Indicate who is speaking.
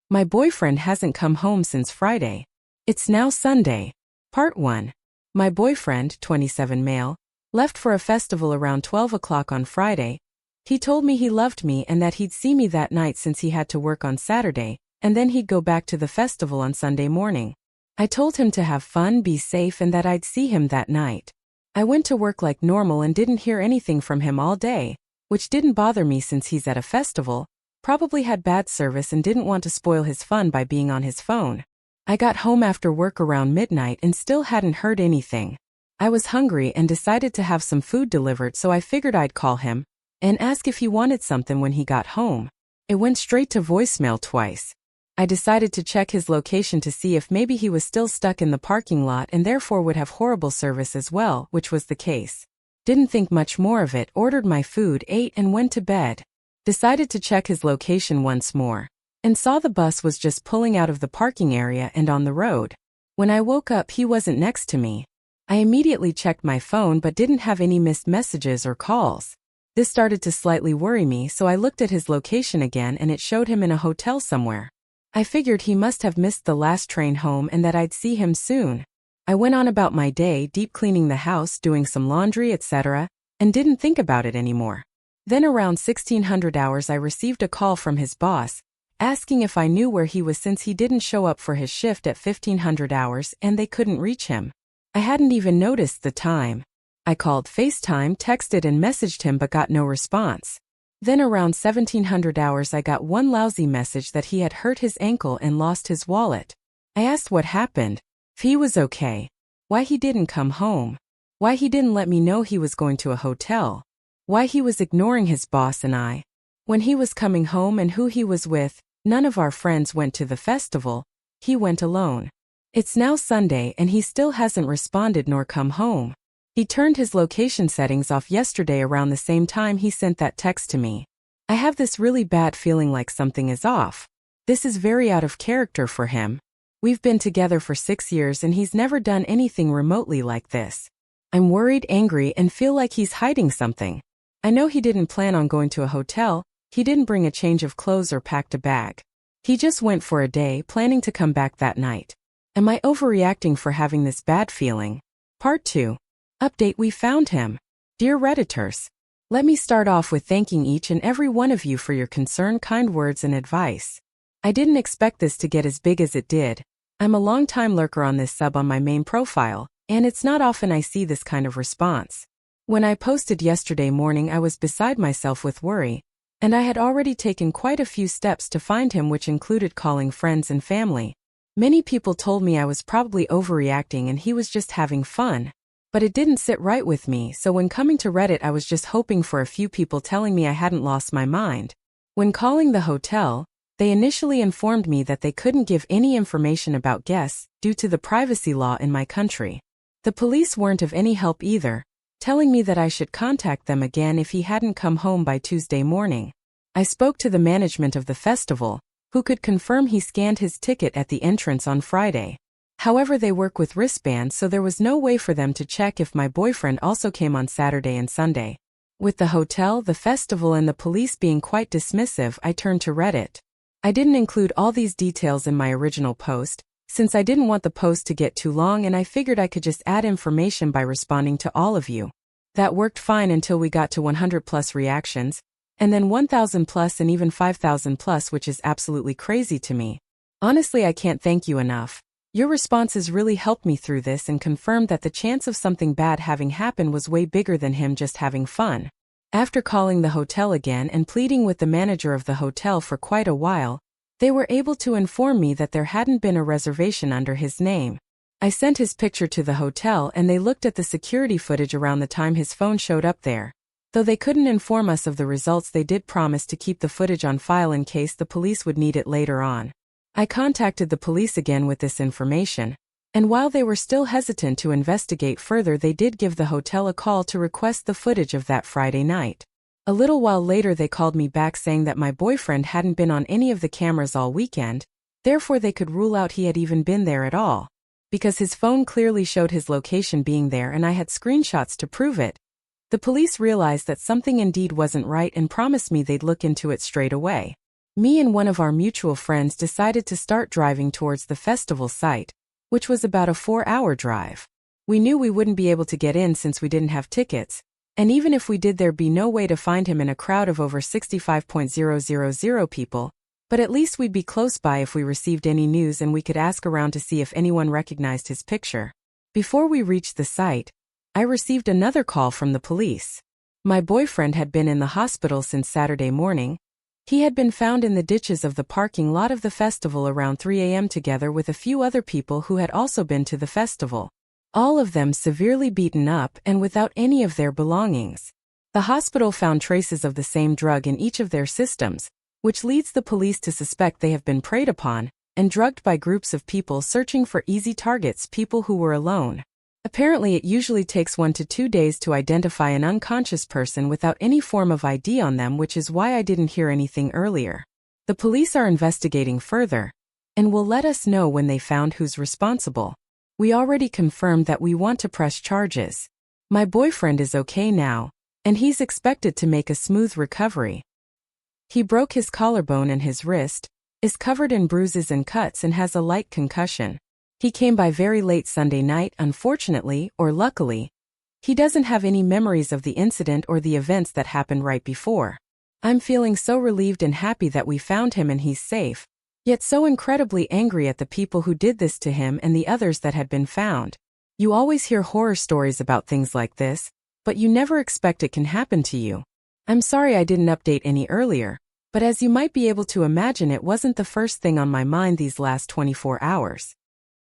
Speaker 1: My boyfriend hasn't come home since Friday. It's now Sunday. Part 1. My boyfriend, 27 male, left for a festival around 12 o'clock on Friday. He told me he loved me and that he'd see me that night since he had to work on Saturday, and then he'd go back to the festival on Sunday morning. I told him to have fun, be safe, and that I'd see him that night. I went to work like normal and didn't hear anything from him all day, which didn't bother me since he's at a festival, probably had bad service and didn't want to spoil his fun by being on his phone. I got home after work around midnight and still hadn't heard anything. I was hungry and decided to have some food delivered, so I figured I'd call him and ask if he wanted something when he got home. It went straight to voicemail twice. I decided to check his location to see if maybe he was still stuck in the parking lot and therefore would have horrible service as well, which was the case. Didn't think much more of it, ordered my food, ate, and went to bed. Decided to check his location once more, and saw the bus was just pulling out of the parking area and on the road. When I woke up, he wasn't next to me. I immediately checked my phone but didn't have any missed messages or calls. This started to slightly worry me, so I looked at his location again and it showed him in a hotel somewhere. I figured he must have missed the last train home and that I'd see him soon. I went on about my day, deep cleaning the house, doing some laundry, etc., and didn't think about it anymore. Then around 1600 hours I received a call from his boss, asking if I knew where he was since he didn't show up for his shift at 1500 hours and they couldn't reach him. I hadn't even noticed the time. I called FaceTime, texted and messaged him but got no response. Then around 1700 hours I got one lousy message that he had hurt his ankle and lost his wallet. I asked what happened, if he was okay, why he didn't come home, why he didn't let me know he was going to a hotel, why he was ignoring his boss and I, when he was coming home and who he was with. None of our friends went to the festival, he went alone. It's now Sunday and he still hasn't responded nor come home. He turned his location settings off yesterday around the same time he sent that text to me. I have this really bad feeling like something is off. This is very out of character for him. We've been together for 6 years and he's never done anything remotely like this. I'm worried, angry, and feel like he's hiding something. I know he didn't plan on going to a hotel, he didn't bring a change of clothes or packed a bag. He just went for a day, planning to come back that night. Am I overreacting for having this bad feeling? Part 2. Update: we found him. Dear Redditors, let me start off with thanking each and every one of you for your concern, kind words, and advice. I didn't expect this to get as big as it did. I'm a long-time lurker on this sub on my main profile, and it's not often I see this kind of response. When I posted yesterday morning, I was beside myself with worry, and I had already taken quite a few steps to find him, which included calling friends and family. Many people told me I was probably overreacting and he was just having fun. But it didn't sit right with me, so when coming to Reddit I was just hoping for a few people telling me I hadn't lost my mind. When calling the hotel, they initially informed me that they couldn't give any information about guests due to the privacy law in my country. The police weren't of any help either, telling me that I should contact them again if he hadn't come home by Tuesday morning. I spoke to the management of the festival, who could confirm he scanned his ticket at the entrance on Friday. However, they work with wristbands, so there was no way for them to check if my boyfriend also came on Saturday and Sunday. With the hotel, the festival, and the police being quite dismissive, I turned to Reddit. I didn't include all these details in my original post, since I didn't want the post to get too long and I figured I could just add information by responding to all of you. That worked fine until we got to 100 plus reactions, and then 1,000 plus and even 5,000 plus, which is absolutely crazy to me. Honestly, I can't thank you enough. Your responses really helped me through this and confirmed that the chance of something bad having happened was way bigger than him just having fun. After calling the hotel again and pleading with the manager of the hotel for quite a while, they were able to inform me that there hadn't been a reservation under his name. I sent his picture to the hotel and they looked at the security footage around the time his phone showed up there. Though they couldn't inform us of the results, they did promise to keep the footage on file in case the police would need it later on. I contacted the police again with this information, and while they were still hesitant to investigate further, they did give the hotel a call to request the footage of that Friday night. A little while later they called me back saying that my boyfriend hadn't been on any of the cameras all weekend, therefore they could rule out he had even been there at all, because his phone clearly showed his location being there and I had screenshots to prove it. The police realized that something indeed wasn't right and promised me they'd look into it straight away. Me and one of our mutual friends decided to start driving towards the festival site, which was about a 4-hour drive. We knew we wouldn't be able to get in since we didn't have tickets, and even if we did, there'd be no way to find him in a crowd of over 65,000 people, but at least we'd be close by if we received any news and we could ask around to see if anyone recognized his picture. Before we reached the site, I received another call from the police. My boyfriend had been in the hospital since Saturday morning. He had been found in the ditches of the parking lot of the festival around 3 a.m. together with a few other people who had also been to the festival. All of them severely beaten up and without any of their belongings. The hospital found traces of the same drug in each of their systems, which leads the police to suspect they have been preyed upon and drugged by groups of people searching for easy targets, people who were alone. Apparently, it usually takes 1 to 2 days to identify an unconscious person without any form of ID on them, which is why I didn't hear anything earlier. The police are investigating further and will let us know when they found who's responsible. We already confirmed that we want to press charges. My boyfriend is okay now, and he's expected to make a smooth recovery. He broke his collarbone and his wrist, is covered in bruises and cuts, and has a light concussion. He came by very late Sunday night, unfortunately, or luckily. He doesn't have any memories of the incident or the events that happened right before. I'm feeling so relieved and happy that we found him and he's safe, yet so incredibly angry at the people who did this to him and the others that had been found. You always hear horror stories about things like this, but you never expect it can happen to you. I'm sorry I didn't update any earlier, but as you might be able to imagine, it wasn't the first thing on my mind these last 24 hours.